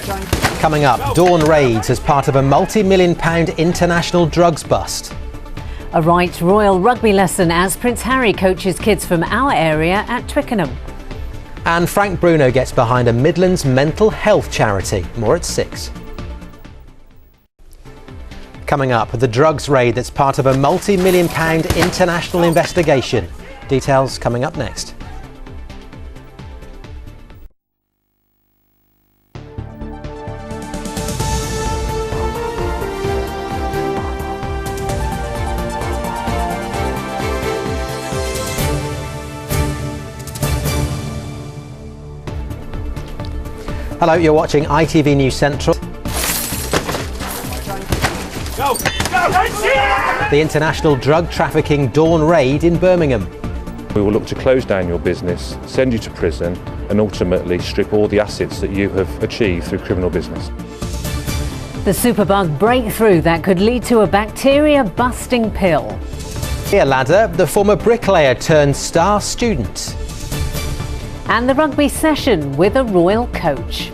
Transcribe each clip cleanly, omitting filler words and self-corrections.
Coming up, dawn raids as part of a multi-million-pound international drugs bust. A right royal rugby lesson as Prince Harry coaches kids from our area at Twickenham. And Frank Bruno gets behind a Midlands mental health charity. More at 6. Coming up, the drugs raid that's part of a multi-million-pound international investigation. Details coming up next. Hello, you're watching ITV News Central. The international drug trafficking dawn raid in Birmingham. We will look to close down your business, send you to prison and ultimately strip all the assets that you have achieved through criminal business. The Superbug breakthrough that could lead to a bacteria-busting pill. Here, ladder, the former bricklayer turned star student. And the rugby session with a royal coach.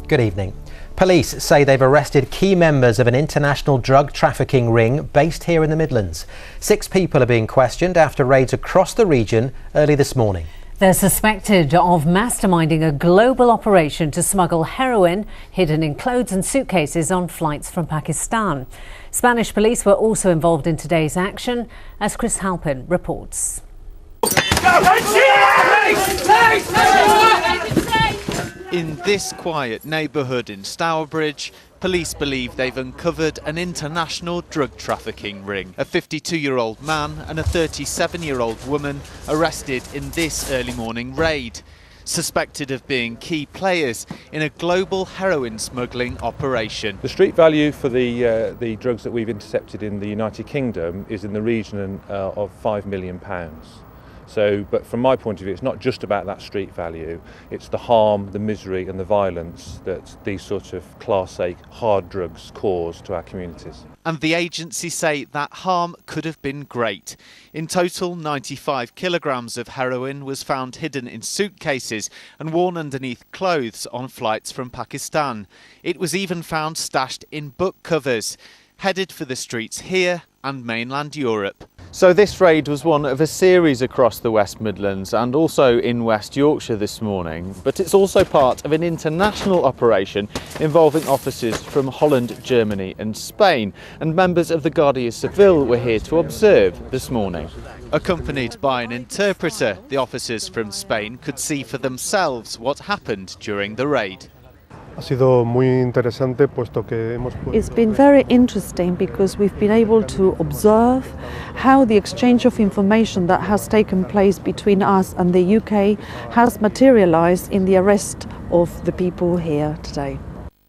Good evening. Police say they've arrested key members of an international drug trafficking ring based here in the Midlands. 6 people are being questioned after raids across the region early this morning. They're suspected of masterminding a global operation to smuggle heroin hidden in clothes and suitcases on flights from Pakistan. Spanish police were also involved in today's action, as Chris Halpin reports. In this quiet neighbourhood in Stourbridge, police believe they've uncovered an international drug trafficking ring. A 52-year-old man and a 37-year-old woman arrested in this early morning raid, suspected of being key players in a global heroin smuggling operation. The street value for the drugs that we've intercepted in the United Kingdom is in the region of £5 million. But from my point of view, it's not just about that street value, it's the harm, the misery and the violence that these sort of Class A hard drugs cause to our communities. And the agency say that harm could have been great. In total, 95 kilograms of heroin was found hidden in suitcases and worn underneath clothes on flights from Pakistan. It was even found stashed in book covers, headed for the streets here and mainland Europe. So this raid was one of a series across the West Midlands and also in West Yorkshire this morning, but it's also part of an international operation involving officers from Holland, Germany and Spain, and members of the Guardia Civil were here to observe this morning. Accompanied by an interpreter, the officers from Spain could see for themselves what happened during the raid. It's been very interesting because we've been able to observe how the exchange of information that has taken place between us and the UK has materialised in the arrest of the people here today.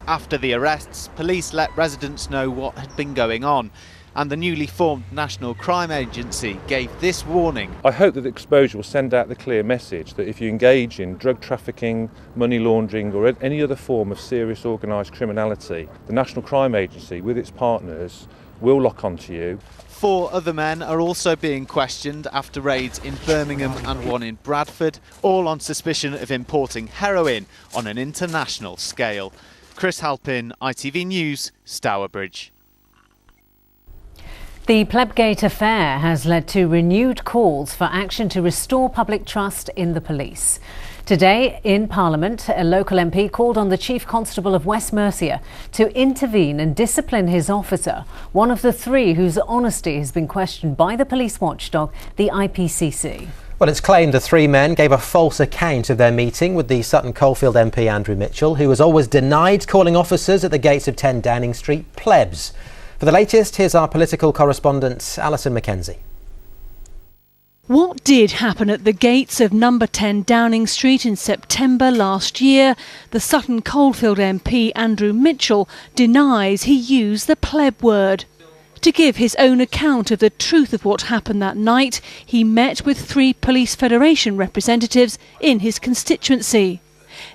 After the arrests, police let residents know what had been going on, and the newly formed National Crime Agency gave this warning. I hope that the exposure will send out the clear message that if you engage in drug trafficking, money laundering or any other form of serious organised criminality, the National Crime Agency with its partners will lock onto you. 4 other men are also being questioned after raids in Birmingham and one in Bradford, all on suspicion of importing heroin on an international scale. Chris Halpin, ITV News, Stourbridge. The Plebgate affair has led to renewed calls for action to restore public trust in the police. Today in Parliament, a local MP called on the Chief Constable of West Mercia to intervene and discipline his officer, one of the 3 whose honesty has been questioned by the police watchdog, the IPCC. Well, it's claimed the 3 men gave a false account of their meeting with the Sutton Coldfield MP Andrew Mitchell, who was always denied calling officers at the gates of 10 Downing Street plebs. For the latest, here's our political correspondent, Alison Mackenzie. What did happen at the gates of number 10 Downing Street in September last year? The Sutton Coldfield MP Andrew Mitchell denies he used the pleb word. To give his own account of the truth of what happened that night, he met with 3 Police Federation representatives in his constituency.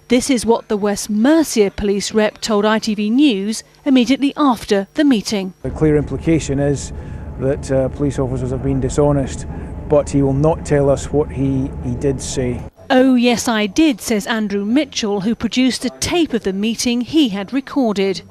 This is what the West Mercia police rep told ITV News immediately after the meeting. The clear implication is that police officers have been dishonest but he will not tell us what he did say. Oh yes I did, says Andrew Mitchell, who produced a tape of the meeting he had recorded.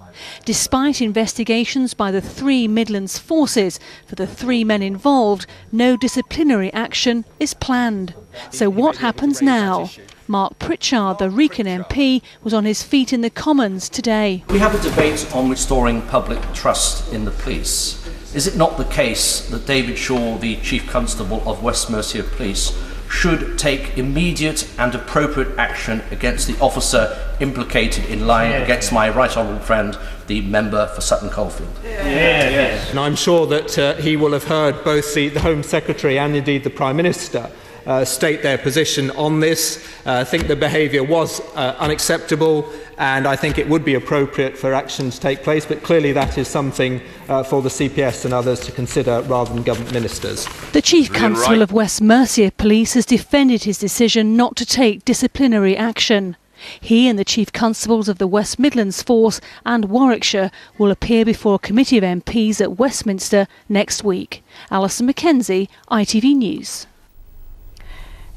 Despite investigations by the 3 Midlands forces for the 3 men involved, no disciplinary action is planned. So what happens now? Mark Pritchard, the Wrekin MP, was on his feet in the Commons today. We have a debate on restoring public trust in the police. Is it not the case that David Shaw, the Chief Constable of West Mercia Police, should take immediate and appropriate action against the officer implicated in lying against my right honourable friend, the member for Sutton Coldfield? And I'm sure that he will have heard both the Home Secretary and indeed the Prime Minister state their position on this. I think the behaviour was unacceptable, and I think it would be appropriate for action to take place, but clearly that is something for the CPS and others to consider rather than government ministers. The Chief Constable of West Mercia Police has defended his decision not to take disciplinary action. He and the Chief Constables of the West Midlands Force and Warwickshire will appear before a committee of MPs at Westminster next week. Alison Mackenzie, ITV News.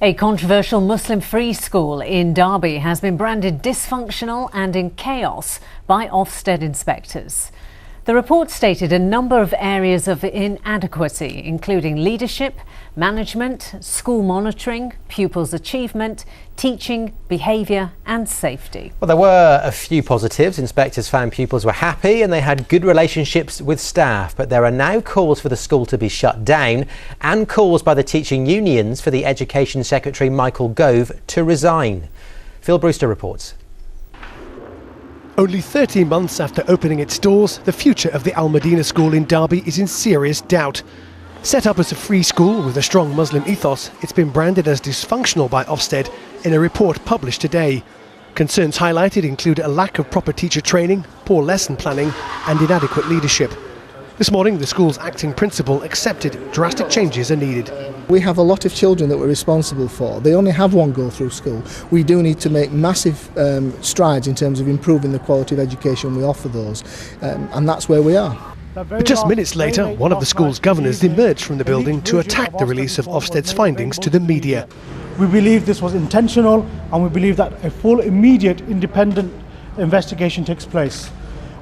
A controversial Muslim-free school in Derby has been branded dysfunctional and in chaos by Ofsted inspectors. The report stated a number of areas of inadequacy, including leadership, management, school monitoring, pupils' achievement, teaching, behaviour and safety. Well, there were a few positives. Inspectors found pupils were happy and they had good relationships with staff, but there are now calls for the school to be shut down and calls by the teaching unions for the Education Secretary Michael Gove to resign. Phil Brewster reports. Only 13 months after opening its doors, the future of the Al Medina School in Derby is in serious doubt. Set up as a free school with a strong Muslim ethos, it's been branded as dysfunctional by Ofsted in a report published today. Concerns highlighted include a lack of proper teacher training, poor lesson planning and inadequate leadership. This morning, the school's acting principal accepted drastic changes are needed. We have a lot of children that we're responsible for. They only have one go through school. We do need to make massive strides in terms of improving the quality of education we offer those, and that's where we are. But just minutes later, one of the school's governors emerged from the building to attack the release of Ofsted's findings to the media. We believe this was intentional, and we believe that a full, immediate, independent investigation takes place.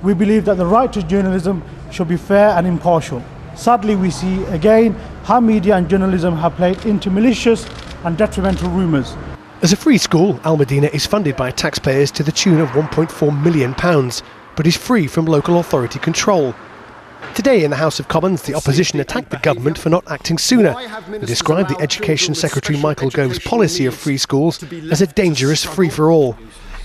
We believe that the right to journalism should be fair and impartial. Sadly, we see again how media and journalism have played into malicious and detrimental rumours. As a free school, Al Medina is funded by taxpayers to the tune of £1.4 million, but is free from local authority control. Today in the House of Commons, the opposition attacked the government for not acting sooner and described the Education Secretary Michael Gove's policy of free schools as a dangerous free-for-all.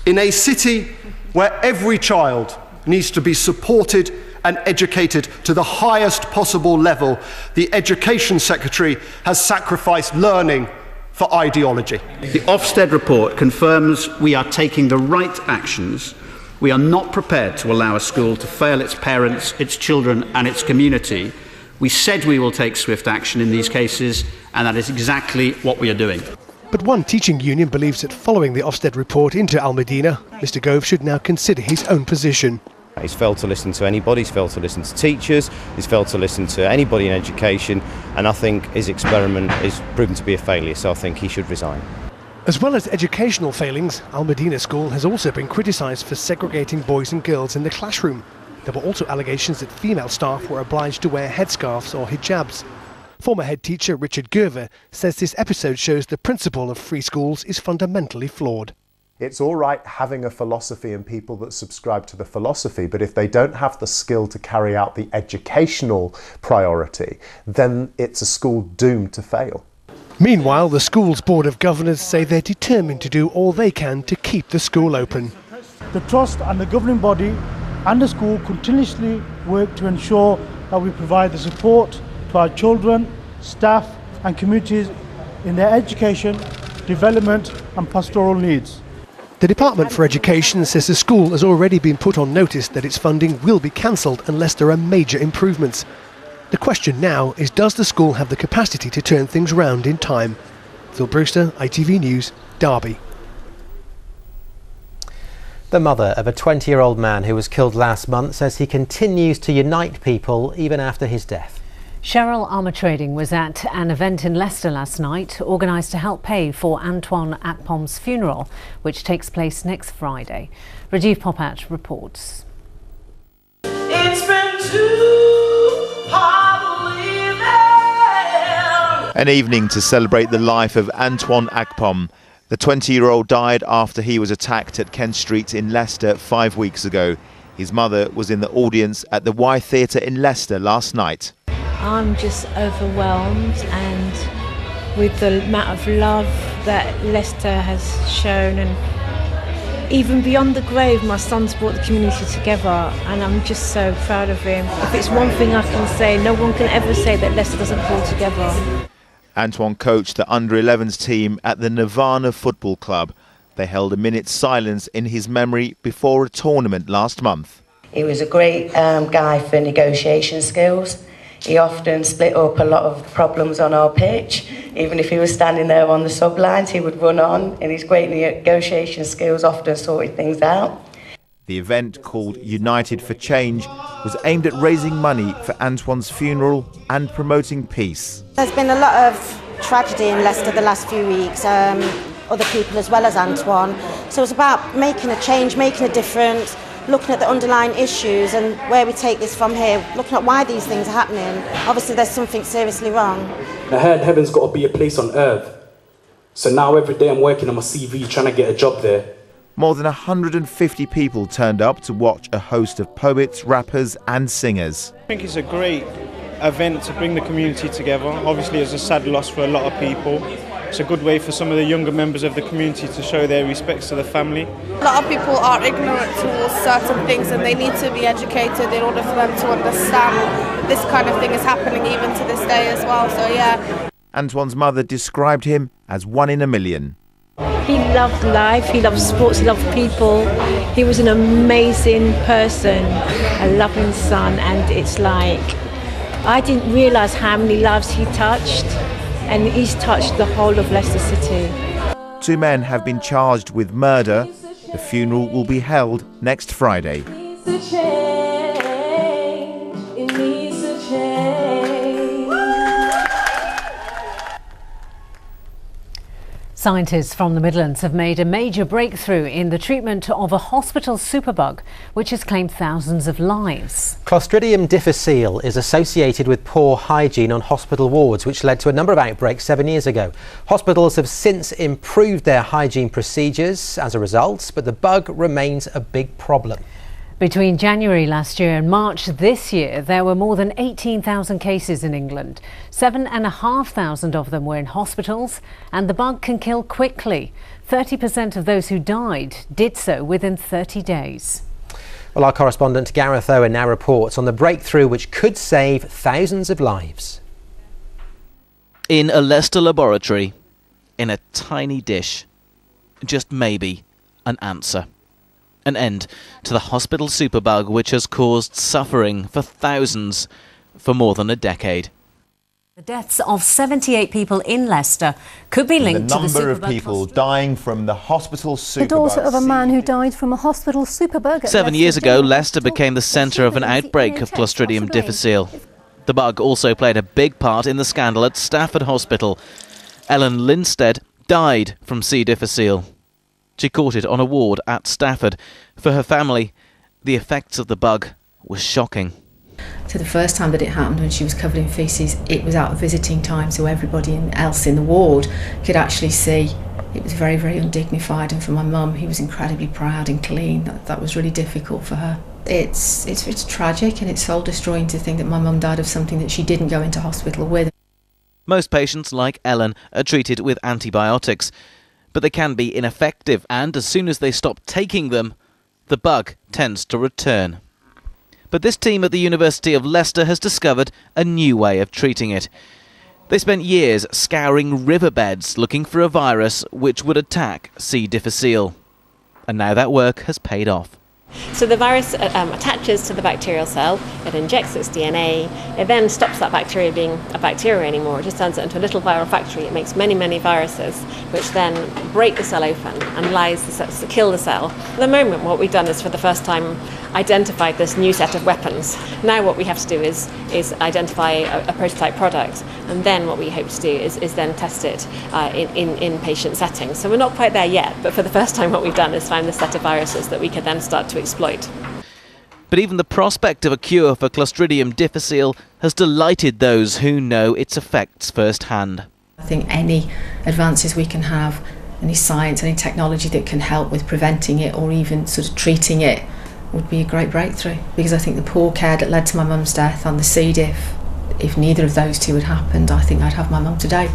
In a city where every child needs to be supported and educated to the highest possible level, the Education Secretary has sacrificed learning for ideology. The Ofsted report confirms we are taking the right actions. We are not prepared to allow a school to fail its parents, its children and its community. We said we will take swift action in these cases, and that is exactly what we are doing. But one teaching union believes that following the Ofsted report into Al Medina, Mr Gove should now consider his own position. He's failed to listen to anybody, he's failed to listen to teachers, he's failed to listen to anybody in education, and I think his experiment is proven to be a failure, so I think he should resign. As well as educational failings, Al Medina School has also been criticised for segregating boys and girls in the classroom. There were also allegations that female staff were obliged to wear headscarves or hijabs. Former head teacher Richard Gerver says this episode shows the principle of free schools is fundamentally flawed. It's all right having a philosophy and people that subscribe to the philosophy, but if they don't have the skill to carry out the educational priority, then it's a school doomed to fail. Meanwhile, the school's Board of Governors say they're determined to do all they can to keep the school open. The Trust and the governing body and the school continuously work to ensure that we provide the support to our children, staff and communities in their education, development and pastoral needs. The Department for Education says the school has already been put on notice that its funding will be cancelled unless there are major improvements. The question now is, does the school have the capacity to turn things round in time? Phil Brewster, ITV News, Derby. The mother of a 20-year-old man who was killed last month says he continues to unite people even after his death. Cheryl Armatrading was at an event in Leicester last night, organised to help pay for Antoine Akpom's funeral, which takes place next Friday. Rajiv Popat reports. It's been too hard living. An evening to celebrate the life of Antoine Akpom. The 20-year-old died after he was attacked at Kent Street in Leicester 5 weeks ago. His mother was in the audience at the Y Theatre in Leicester last night. I'm just overwhelmed, and with the amount of love that Leicester has shown, and even beyond the grave, my son's brought the community together, and I'm just so proud of him. If it's one thing I can say, no one can ever say that Leicester doesn't pull together. Antoine coached the under-11s team at the Nirvana Football Club. They held a minute's silence in his memory before a tournament last month. He was a great guy for negotiation skills. He often split up a lot of problems on our pitch. Even if he was standing there on the sublines, he would run on, and his great negotiation skills often sorted things out. The event, called United for Change, was aimed at raising money for Antoine's funeral and promoting peace. There's been a lot of tragedy in Leicester the last few weeks, other people as well as Antoine. So it's about making a change, making a difference, looking at the underlying issues and where we take this from here, looking at why these things are happening. Obviously there's something seriously wrong. I heard heaven's got to be a place on earth. So now every day I'm working on my CV trying to get a job there. More than 150 people turned up to watch a host of poets, rappers and singers. I think it's a great event to bring the community together. Obviously it's a sad loss for a lot of people. It's a good way for some of the younger members of the community to show their respects to the family. A lot of people are ignorant towards certain things, and they need to be educated in order for them to understand that this kind of thing is happening even to this day as well, so yeah. Antoine's mother described him as one in a million. He loved life, he loved sports, he loved people. He was an amazing person, a loving son, and it's like, I didn't realise how many lives he touched, and he's touched the whole of Leicester City. 2 men have been charged with murder. The funeral will be held next Friday. Scientists from the Midlands have made a major breakthrough in the treatment of a hospital superbug, which has claimed thousands of lives. Clostridium difficile is associated with poor hygiene on hospital wards, which led to a number of outbreaks 7 years ago. Hospitals have since improved their hygiene procedures as a result, but the bug remains a big problem. Between January last year and March this year, there were more than 18,000 cases in England. 7,500 of them were in hospitals, and the bug can kill quickly. 30% of those who died did so within 30 days. Well, our correspondent Gareth Owen now reports on the breakthrough which could save thousands of lives. In a Leicester laboratory, in a tiny dish, just maybe an answer. An end to the hospital superbug, which has caused suffering for thousands for more than a decade. The deaths of 78 people in Leicester could be linked to the number superbug of people dying from the hospital superbug. The daughter of a man who died from a hospital superbug. 7 years ago, Leicester became the centre of an outbreak of Clostridium difficile. The bug also played a big part in the scandal at Stafford Hospital. Ellen Linstead died from C. difficile. She caught it on a ward at Stafford. For her family, the effects of the bug were shocking. So the first time that it happened, when she was covered in faeces, it was out of visiting time, so everybody else in the ward could actually see. It was very, very undignified, and for my mum, who was incredibly proud and clean, that was really difficult for her. It's tragic, and it's soul-destroying to think that my mum died of something that she didn't go into hospital with. Most patients, like Ellen, are treated with antibiotics, but they can be ineffective, and as soon as they stop taking them, the bug tends to return. But this team at the University of Leicester has discovered a new way of treating it. They spent years scouring riverbeds looking for a virus which would attack C. difficile. And now that work has paid off. So the virus attaches to the bacterial cell, it injects its DNA, it then stops that bacteria being a bacteria anymore, it just turns it into a little viral factory. It makes many, many viruses, which then break the cell open and allows the cells to kill the cell. At the moment, what we've done is for the first time identified this new set of weapons. Now what we have to do is identify a prototype product, and then what we hope to do is then test it in patient settings. So we're not quite there yet, but for the first time what we've done is found this set of viruses that we can then start to exploit. But even the prospect of a cure for Clostridium difficile has delighted those who know its effects firsthand. I think any advances we can have, any science, any technology that can help with preventing it or even sort of treating it would be a great breakthrough, because I think the poor care that led to my mum's death on the C. diff, if neither of those two had happened, I think I'd have my mum today.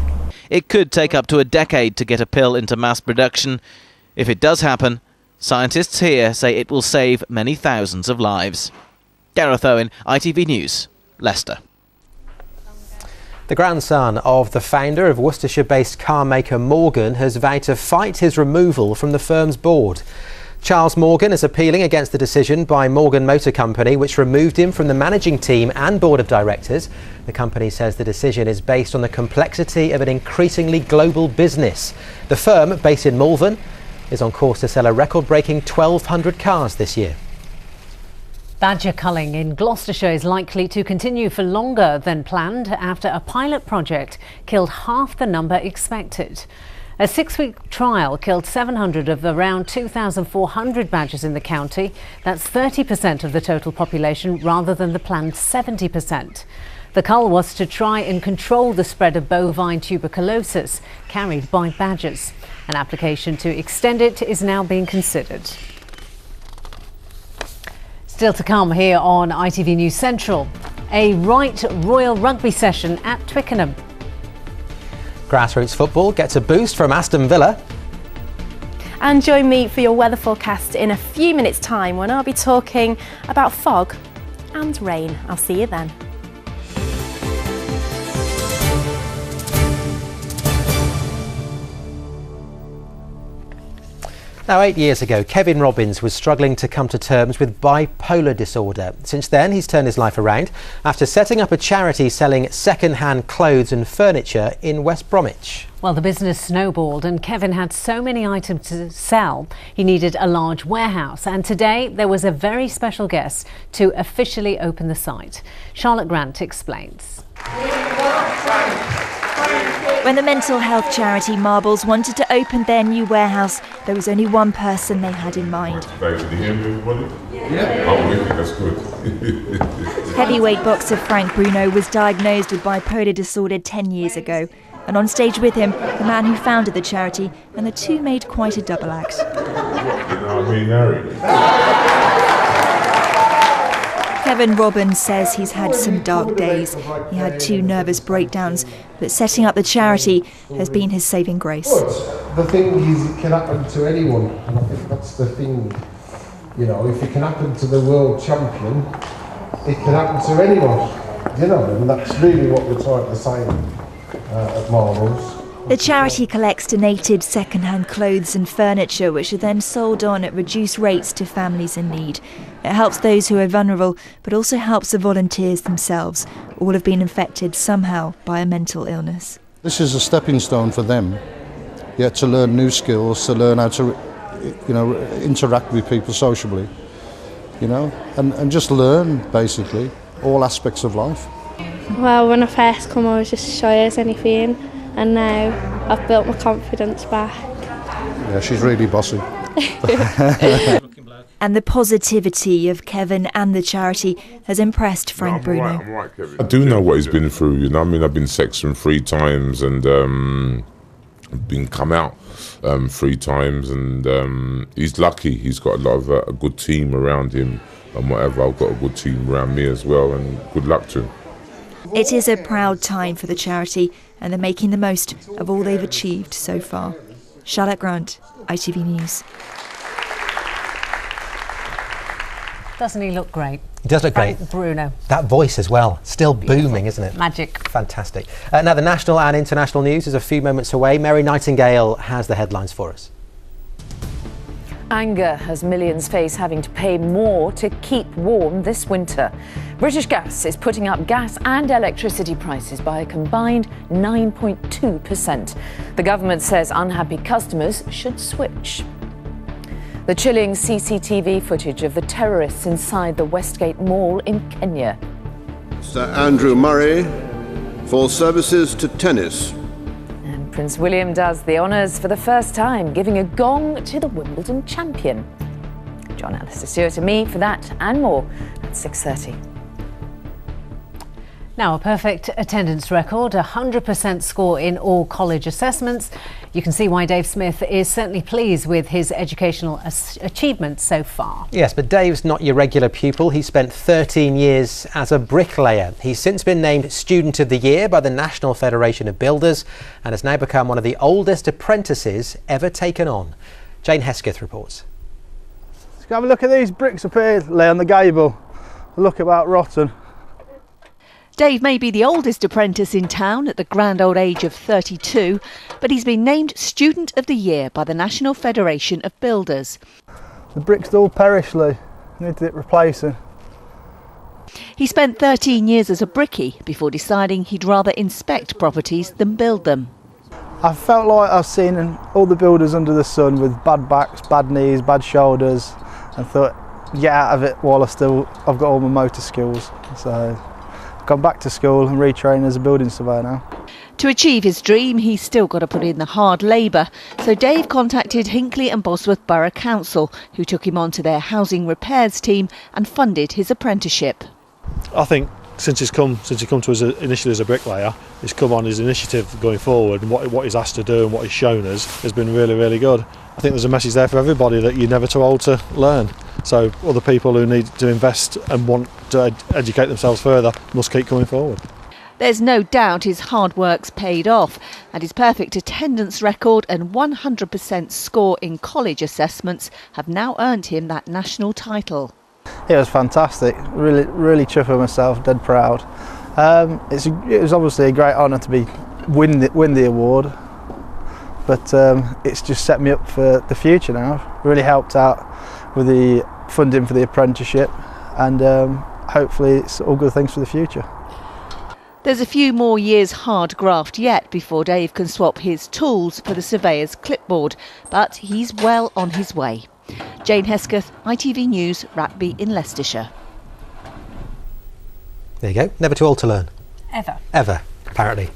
It could take up to a decade to get a pill into mass production. If it does happen, scientists here say it will save many thousands of lives. Gareth Owen, ITV News, Leicester. The grandson of the founder of Worcestershire-based car maker Morgan has vowed to fight his removal from the firm's board. Charles Morgan is appealing against the decision by Morgan Motor Company, which removed him from the managing team and board of directors. The company says the decision is based on the complexity of an increasingly global business. The firm, based in Malvern, is on course to sell a record-breaking 1,200 cars this year. Badger culling in Gloucestershire is likely to continue for longer than planned after a pilot project killed half the number expected. A 6-week trial killed 700 of the around 2,400 badgers in the county. That's 30% of the total population rather than the planned 70%. The cull was to try and control the spread of bovine tuberculosis carried by badgers. An application to extend it is now being considered. Still to come here on ITV News Central, a right royal rugby session at Twickenham. Grassroots football gets a boost from Aston Villa. And join me for your weather forecast in a few minutes' time when I'll be talking about fog and rain. I'll see you then. Now, 8 years ago, Kevin Robbins was struggling to come to terms with bipolar disorder. Since then, he's turned his life around after setting up a charity selling second-hand clothes and furniture in West Bromwich. Well, the business snowballed and Kevin had so many items to sell, he needed a large warehouse. And today, there was a very special guest to officially open the site. Charlotte Grant explains. When the mental health charity Marbles wanted to open their new warehouse, there was only one person they had in mind. Thanks to hear everybody. Yeah. Oh, really? That's good. Heavyweight boxer Frank Bruno was diagnosed with bipolar disorder 10 years ago. And on stage with him, the man who founded the charity, and the two made quite a double act. Kevin Robbins says he's had some dark days. He had 2 nervous breakdowns, but setting up the charity has been his saving grace. The thing is, it can happen to anyone, and I think that's the thing. You know, if it can happen to the world champion, it can happen to anyone. You know, and that's really what we're trying to say at Marbles. The charity collects donated second-hand clothes and furniture, which are then sold on at reduced rates to families in need. It helps those who are vulnerable, but also helps the volunteers themselves. All have been infected somehow by a mental illness. This is a stepping stone for them, to learn new skills, to learn how to, interact with people sociably, and just learn, basically, all aspects of life. Well, when I first come, I was just shy as anything, and now I've built my confidence back. Yeah, she's really bossy. And the positivity of Kevin and the charity has impressed Frank Bruno. I'm right, Kevin. I do know what he's been through, I've been sexed 3 times and been come out 3 times, and he's lucky. He's got a lot of a good team around him and whatever. I've got a good team around me as well, and good luck to him. It is a proud time for the charity, and they're making the most of all they've achieved so far. Charlotte Grant, ITV News. Doesn't he look great? He does look great. Bruno. That voice as well, still booming, isn't it? Magic. Fantastic. Now, the national and international news is a few moments away. Mary Nightingale has the headlines for us. anger as millions face having to pay more to keep warm this winter. British Gas is putting up gas and electricity prices by a combined 9.2%. The government says unhappy customers should switch. The chilling CCTV footage of the terrorists inside the Westgate Mall in Kenya. Sir Andrew Murray for services to tennis. And Prince William does the honours for the first time, giving a gong to the Wimbledon champion. John Alistair Stewart and me for that and more at 6:30. Now, a perfect attendance record, 100% score in all college assessments. You can see why Dave Smith is certainly pleased with his educational achievements so far. Yes, but Dave's not your regular pupil. He spent 13 years as a bricklayer. He's since been named Student of the Year by the National Federation of Builders and has now become one of the oldest apprentices ever taken on. Jane Hesketh reports. Let's have a look at these bricks up here, lay on the gable. Look about rotten. Dave may be the oldest apprentice in town at the grand old age of 32, but he's been named Student of the Year by the National Federation of Builders. The bricks all perish, Lee. Need it replacing. He spent 13 years as a brickie before deciding he'd rather inspect properties than build them. I felt like I've seen all the builders under the sun with bad backs, bad knees, bad shoulders, and thought, get out of it while I've got all my motor skills. So gone back to school and retrained as a building surveyor now. To achieve his dream, he's still got to put in the hard labour. So Dave contacted Hinckley and Bosworth Borough Council, who took him onto their housing repairs team and funded his apprenticeship. I think since he come to us initially as a bricklayer, he's come on his initiative going forward, and what he's asked to do and what he's shown us has been really, really good. I think there's a message there for everybody that you're never too old to learn. So other people who need to invest and want to educate themselves further must keep coming forward. There's no doubt his hard work's paid off, and his perfect attendance record and 100% score in college assessments have now earned him that national title. It was fantastic. Really chuffed with myself, dead proud. It was obviously a great honour to win the award, but it's just set me up for the future now. Really helped out with the funding for the apprenticeship, and hopefully it's all good things for the future. There's a few more years hard graft yet before Dave can swap his tools for the surveyor's clipboard, but he's well on his way. Jane Hesketh, ITV News, Rugby in Leicestershire. There you go, never too old to learn. Ever, apparently.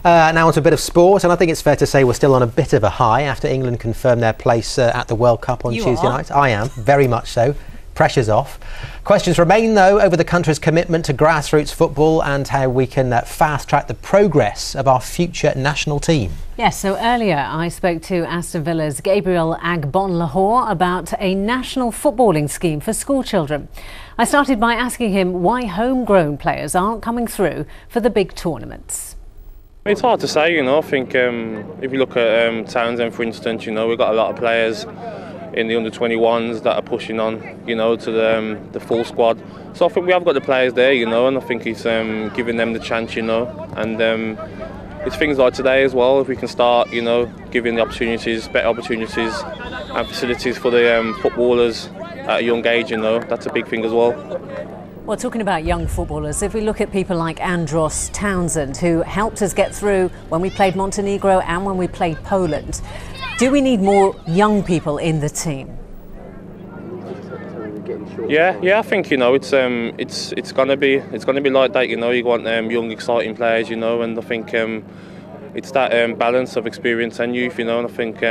Now on to a bit of sport, and I think it's fair to say we're still on a bit of a high after England confirmed their place at the World Cup on Tuesday night. I am, very much so. Pressure's off. Questions remain, though, over the country's commitment to grassroots football and how we can fast-track the progress of our future national team. Yes, so earlier I spoke to Aston Villa's Gabriel Agbonlahor about a national footballing scheme for school children. I started by asking him why homegrown players aren't coming through for the big tournaments. It's hard to say, I think if you look at Townsend, for instance, we've got a lot of players in the under-21s that are pushing on, to the full squad. So I think we have got the players there, and I think it's giving them the chance, and it's things like today as well. If we can start, giving the opportunities, better opportunities and facilities for the footballers at a young age, that's a big thing as well. Well, talking about young footballers, if we look at people like Andros Townsend, who helped us get through when we played Montenegro and when we played Poland, do we need more young people in the team? Yeah, I think it's gonna be like that. You want young, exciting players, and I think it's that balance of experience and youth, and I think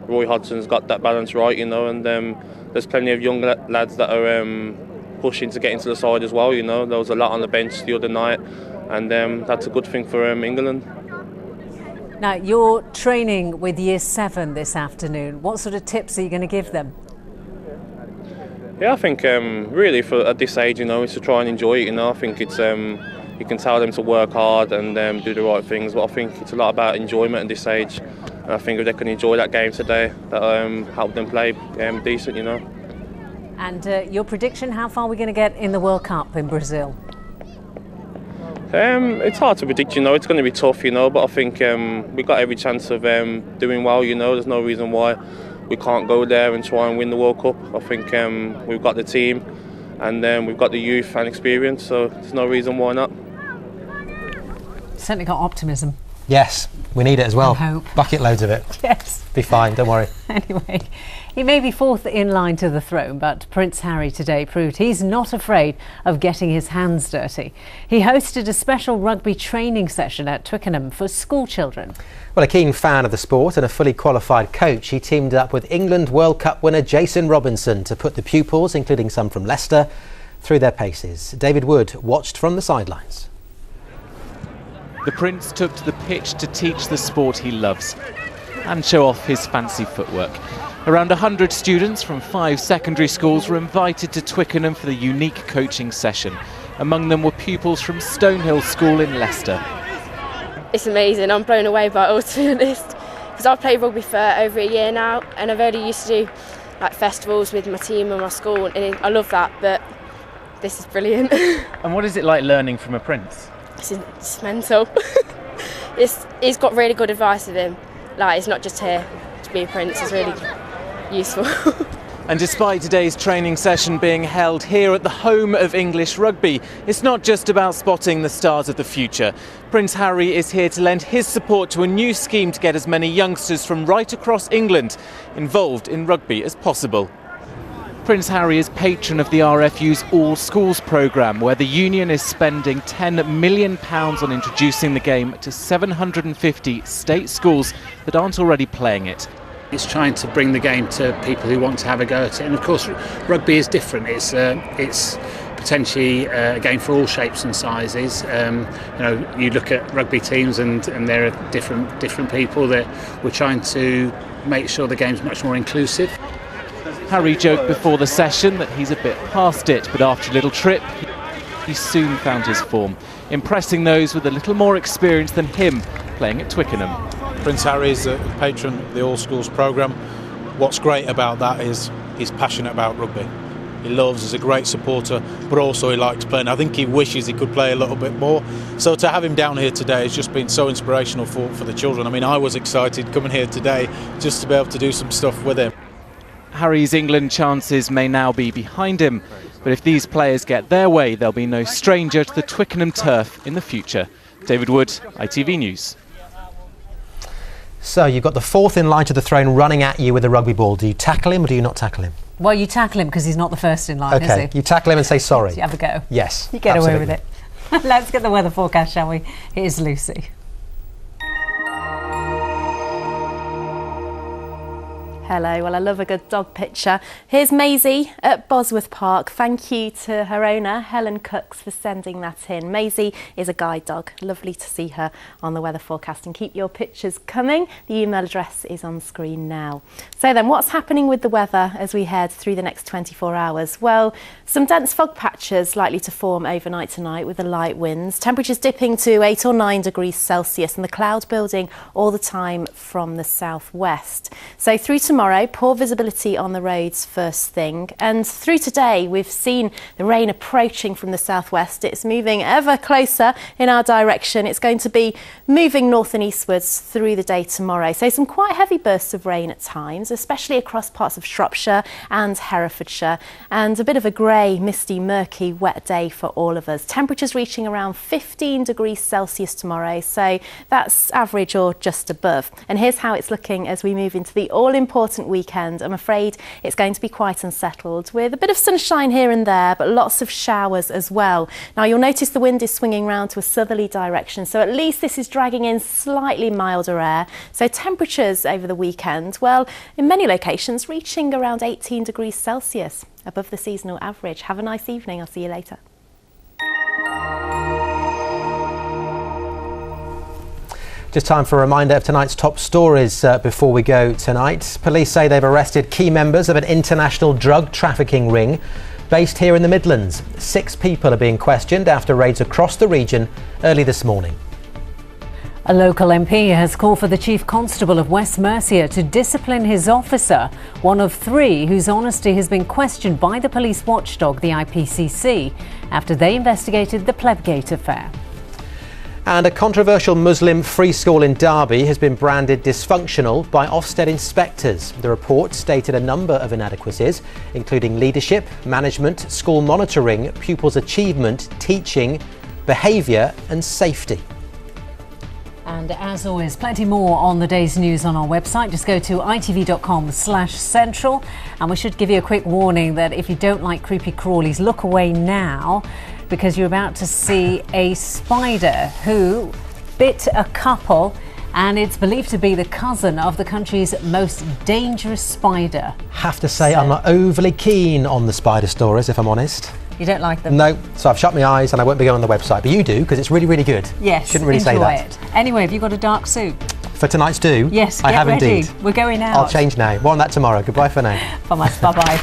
Roy Hodgson's got that balance right, and there's plenty of young lads that are pushing to get into the side as well. There was a lot on the bench the other night, and that's a good thing for England. Now, you're training with Year 7 this afternoon. What sort of tips are you going to give them? Yeah, I think really at this age, is to try and enjoy it. I think it's you can tell them to work hard and do the right things, but I think it's a lot about enjoyment at this age. And I think if they can enjoy that game today, that'll help them play decent, And your prediction, how far are we going to get in the World Cup in Brazil? It's hard to predict, it's going to be tough, but I think we've got every chance of doing well, there's no reason why we can't go there and try and win the World Cup. I think we've got the team, and we've got the youth and experience, so there's no reason why not. Certainly got optimism. Yes, we need it as well. And hope. Bucket loads of it. Yes. Be fine, don't worry. Anyway, he may be fourth in line to the throne, but Prince Harry today proved he's not afraid of getting his hands dirty. He hosted a special rugby training session at Twickenham for school children. Well, a keen fan of the sport and a fully qualified coach, he teamed up with England World Cup winner Jason Robinson to put the pupils, including some from Leicester, through their paces. David Wood watched from the sidelines. The Prince took to the pitch to teach the sport he loves and show off his fancy footwork. Around 100 students from 5 secondary schools were invited to Twickenham for the unique coaching session. Among them were pupils from Stonehill School in Leicester. It's amazing. I'm blown away by it all, to be honest, because I've played rugby for over a year now, and I've only used to do like festivals with my team and my school, and I love that, but this is brilliant. And what is it like learning from a Prince? It's mental. He's got really good advice of him. Like, he's not just here to be a Prince, it's really useful. And despite today's training session being held here at the home of English rugby, it's not just about spotting the stars of the future. Prince Harry is here to lend his support to a new scheme to get as many youngsters from right across England involved in rugby as possible. Prince Harry is patron of the RFU's All Schools programme, where the union is spending £10 million on introducing the game to 750 state schools that aren't already playing it. It's trying to bring the game to people who want to have a go at it, and of course rugby is different. It's potentially a game for all shapes and sizes. You look at rugby teams and there are different people. That we're trying to make sure the game's much more inclusive. Harry joked before the session that he's a bit past it, but after a little trip, he soon found his form, impressing those with a little more experience than him playing at Twickenham. Prince Harry is a patron of the All Schools programme. What's great about that is he's passionate about rugby. He loves, he's a great supporter, but also he likes playing. I think he wishes he could play a little bit more. So to have him down here today has just been so inspirational for the children. I mean, I was excited coming here today just to be able to do some stuff with him. Harry's England chances may now be behind him, but if these players get their way, they'll be no stranger to the Twickenham turf in the future. David Wood, ITV News. So you've got the fourth in line to the throne running at you with a rugby ball. Do you tackle him or do you not tackle him? Well, you tackle him because he's not the first in line, okay, is he? You tackle him and say sorry. You have a go. Yes, you get absolutely. away with it. Let's get the weather forecast, shall we? Here's Lucy. Hello, well, I love a good dog picture. Here's Maisie at Bosworth Park. Thank you to her owner, Helen Cooks, for sending that in. Maisie is a guide dog. Lovely to see her on the weather forecast. And keep your pictures coming. The email address is on screen now. So then, what's happening with the weather as we head through the next 24 hours? Well, some dense fog patches likely to form overnight tonight with the light winds. Temperatures dipping to 8 or 9 degrees Celsius and the cloud building all the time from the southwest. So through tomorrow, poor visibility on the roads first thing, and through today we've seen the rain approaching from the southwest. It's moving ever closer in our direction. It's going to be moving north and eastwards through the day tomorrow, so some quite heavy bursts of rain at times, especially across parts of Shropshire and Herefordshire, and a bit of a grey, misty, murky, wet day for all of us. Temperatures reaching around 15 degrees Celsius tomorrow, so that's average or just above. And here's how it's looking as we move into the all-important weekend. I'm afraid it's going to be quite unsettled with a bit of sunshine here and there, but lots of showers as well. Now you'll notice the wind is swinging round to a southerly direction, so at least this is dragging in slightly milder air. So temperatures over the weekend, well, in many locations reaching around 18 degrees Celsius above the seasonal average. Have a nice evening. I'll see you later. Just time for a reminder of tonight's top stories before we go tonight. Police say they've arrested key members of an international drug trafficking ring based here in the Midlands. 6 people are being questioned after raids across the region early this morning. A local MP has called for the Chief Constable of West Mercia to discipline his officer, one of 3 whose honesty has been questioned by the police watchdog, the IPCC, after they investigated the Plebgate affair. And a controversial Muslim free school in Derby has been branded dysfunctional by Ofsted inspectors. The report stated a number of inadequacies, including leadership, management, school monitoring, pupils' achievement, teaching, behaviour and safety. And as always, plenty more on the day's news on our website. Just go to itv.com/central. And we should give you a quick warning that if you don't like creepy crawlies, look away now, because you're about to see a spider who bit a couple, and it's believed to be the cousin of the country's most dangerous spider. Have to say, I'm not overly keen on the spider stories, if I'm honest. You don't like them? No, so I've shut my eyes and I won't be going on the website. But you do, because it's really, really good. Yes, shouldn't really say that. It. Anyway, have you got a dark suit? For tonight's do? Yes, I have ready. indeed. We're going out. I'll change now. More on that tomorrow. Goodbye for now. Bye-bye.